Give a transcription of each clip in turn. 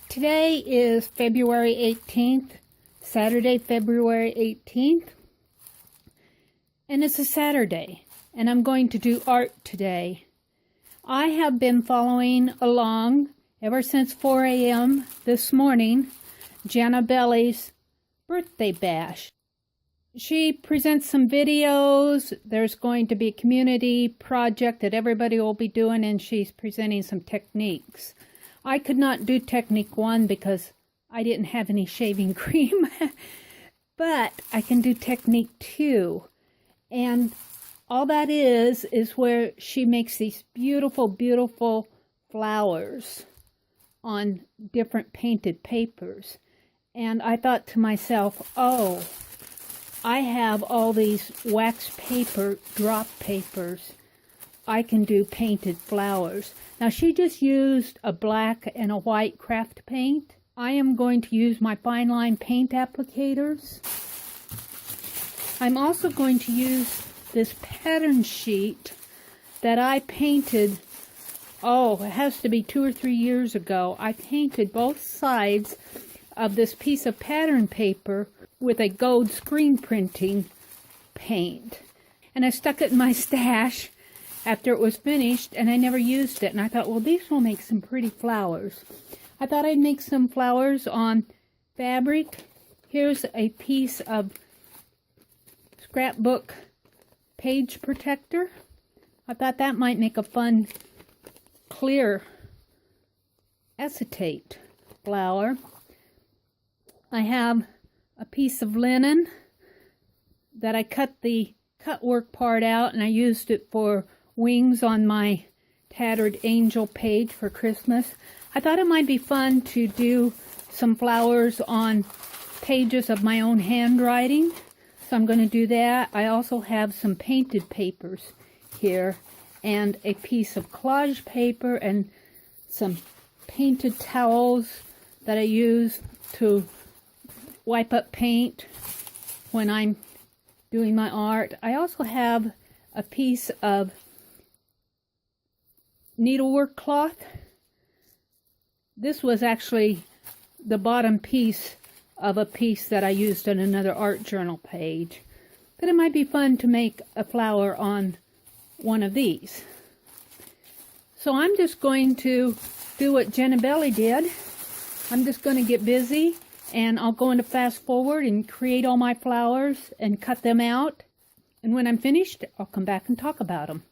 Today is February 18th, Saturday, February 18th, and it's a Saturday, and I'm going to do art today. I have been following along ever since 4 a.m. this morning, Jennibellie's Birthday Bash. She presents some videos. There's going to be a community project that everybody will be doing, and she's presenting some techniques. I could not do technique 1 because I didn't have any shaving cream, but I can do technique 2. And all that is where she makes these beautiful, beautiful flowers on different painted papers. And I thought to myself, oh, I have all these wax paper, drop papers. I can do painted flowers. Now she just used a black and a white craft paint. I am going to use my fine line paint applicators. I'm also going to use this pattern sheet that I painted, oh, it has to be 2 or 3 years ago. I painted both sides of this piece of pattern paper with a gold screen printing paint. And I stuck it in my stash after it was finished, and I never used it. And I thought, well, these will make some pretty flowers. I thought I'd make some flowers on fabric. Here's a piece of scrapbook page protector. I thought that might make a fun, clear acetate flower. I have a piece of linen that I cut the cut work part out, and I used it for wings on my tattered angel page for Christmas. I thought it might be fun to do some flowers on pages of my own handwriting, so I'm going to do that. I also have some painted papers here and a piece of collage paper and some painted towels that I use to wipe up paint when I'm doing my art. I also have a piece of needlework cloth. This was actually the bottom piece of a piece that I used on another art journal page. But it might be fun to make a flower on one of these. So I'm just going to do what Jennibellie did. I'm just going to get busy, and I'll go into fast forward and create all my flowers and cut them out. And when I'm finished, I'll come back and talk about them.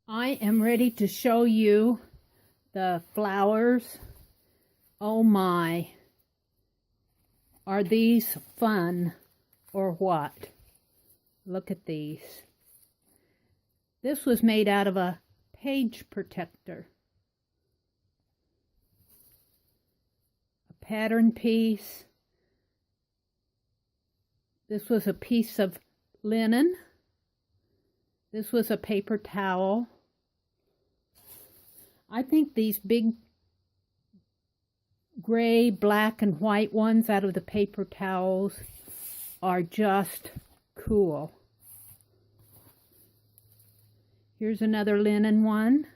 I am ready to show you the flowers. Oh my, are these fun or what? Look at these. This was made out of a page protector. A pattern piece. This was a piece of linen. This was a paper towel. I think these big gray, black, and white ones out of the paper towels are just cool. Here's another linen one.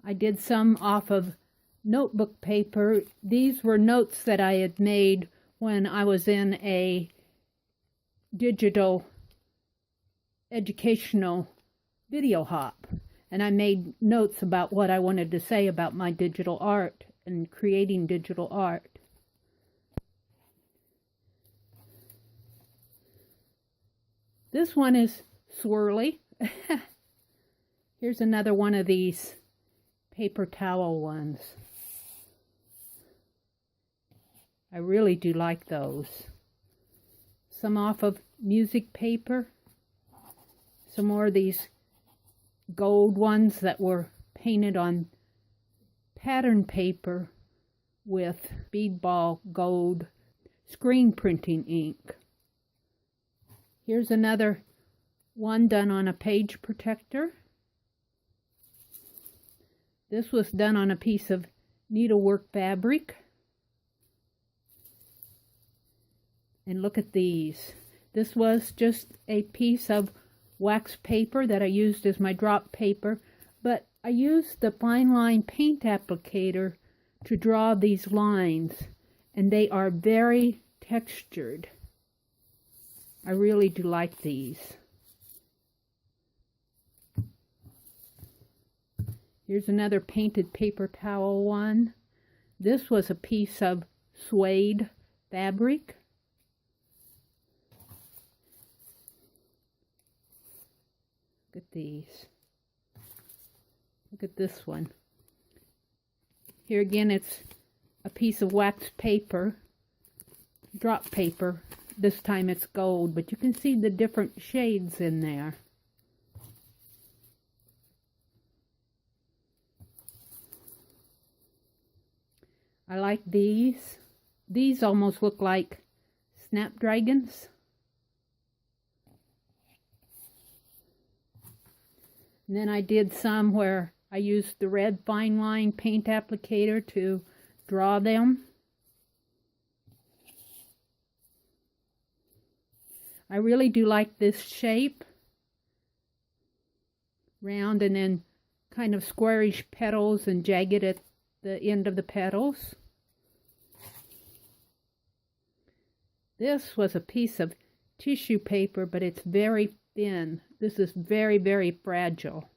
I did some off of notebook paper. These were notes that I had made when I was in a digital educational video hop. And I made notes about what I wanted to say about my digital art and creating digital art. This one is swirly. Here's another one of these paper towel ones. I really do like those. Some off of music paper. Some more of these gold ones that were painted on pattern paper with beadball gold screen printing ink. Here's another one done on a page protector. This was done on a piece of needlework fabric. And look at these. This was just a piece of wax paper that I used as my drop paper, but I used the fine line paint applicator to draw these lines, and they are very textured. I really do like these. Here's another painted paper towel one. This was a piece of suede fabric. Look at these. Look at this one. Here again, it's a piece of wax paper, drop paper. This time it's gold, but you can see the different shades in there. I like these. These almost look like snapdragons. And then I did some where I used the red fine line paint applicator to draw them. I really do like this shape. Round and then kind of squarish petals and jagged at the end of the petals. This was a piece of tissue paper, but it's very thin. This is very, very fragile.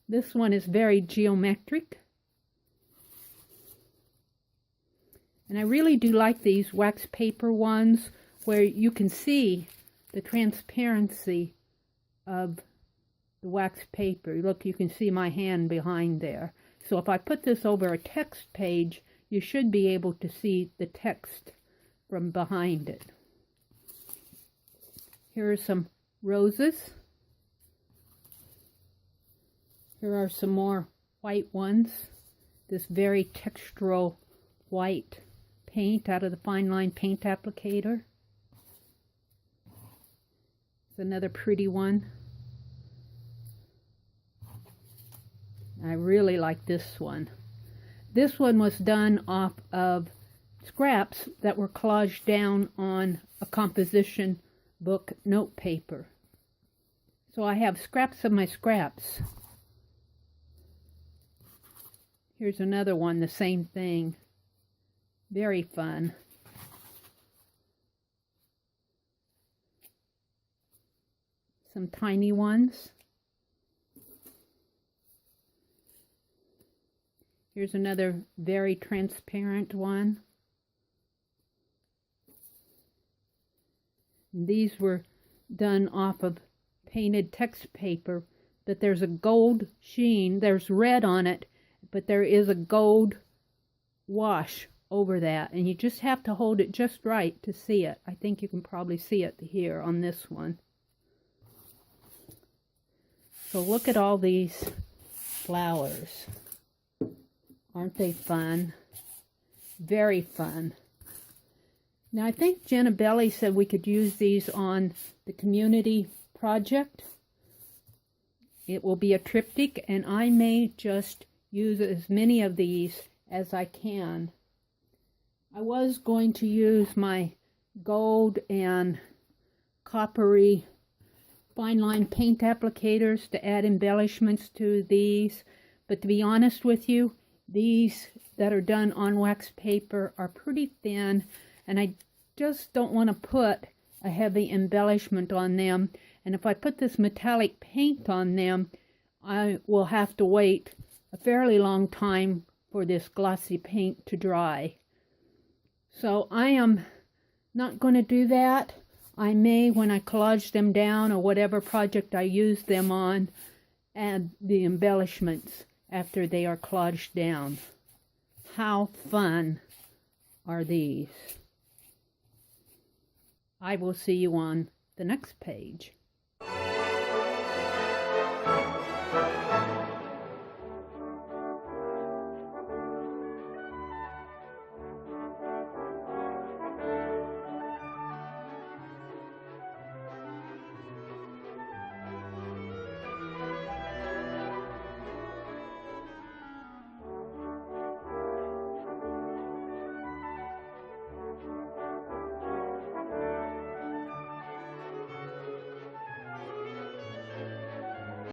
This one is very geometric. And I really do like these wax paper ones where you can see the transparency of the wax paper. Look, you can see my hand behind there. So if I put this over a text page, you should be able to see the text from behind it. Here are some roses. Here are some more white ones. This very textural white paint out of the fine line paint applicator. It's another pretty one. I really like this one. This one was done off of scraps that were collaged down on a composition book note paper. So I have scraps of my scraps. Here's another one, the same thing. Very fun. Some tiny ones. Here's another very transparent one. These were done off of painted text paper, but there's a gold sheen. There's red on it, but there is a gold wash over that, and you just have to hold it just right to see it. I think you can probably see it here on this one. So look at all these flowers. Aren't they fun? Very fun. Now I think Jennibellie said we could use these on the community project. It will be a triptych, and I may just use as many of these as I can. I was going to use my gold and coppery fine line paint applicators to add embellishments to these, but to be honest with you, these that are done on wax paper are pretty thin, and I just don't want to put a heavy embellishment on them. And if I put this metallic paint on them, I will have to wait a fairly long time for this glossy paint to dry. So I am not going to do that. I may, when I collage them down or whatever project I use them on, add the embellishments after they are collaged down. How fun are these? I will see you on the next page.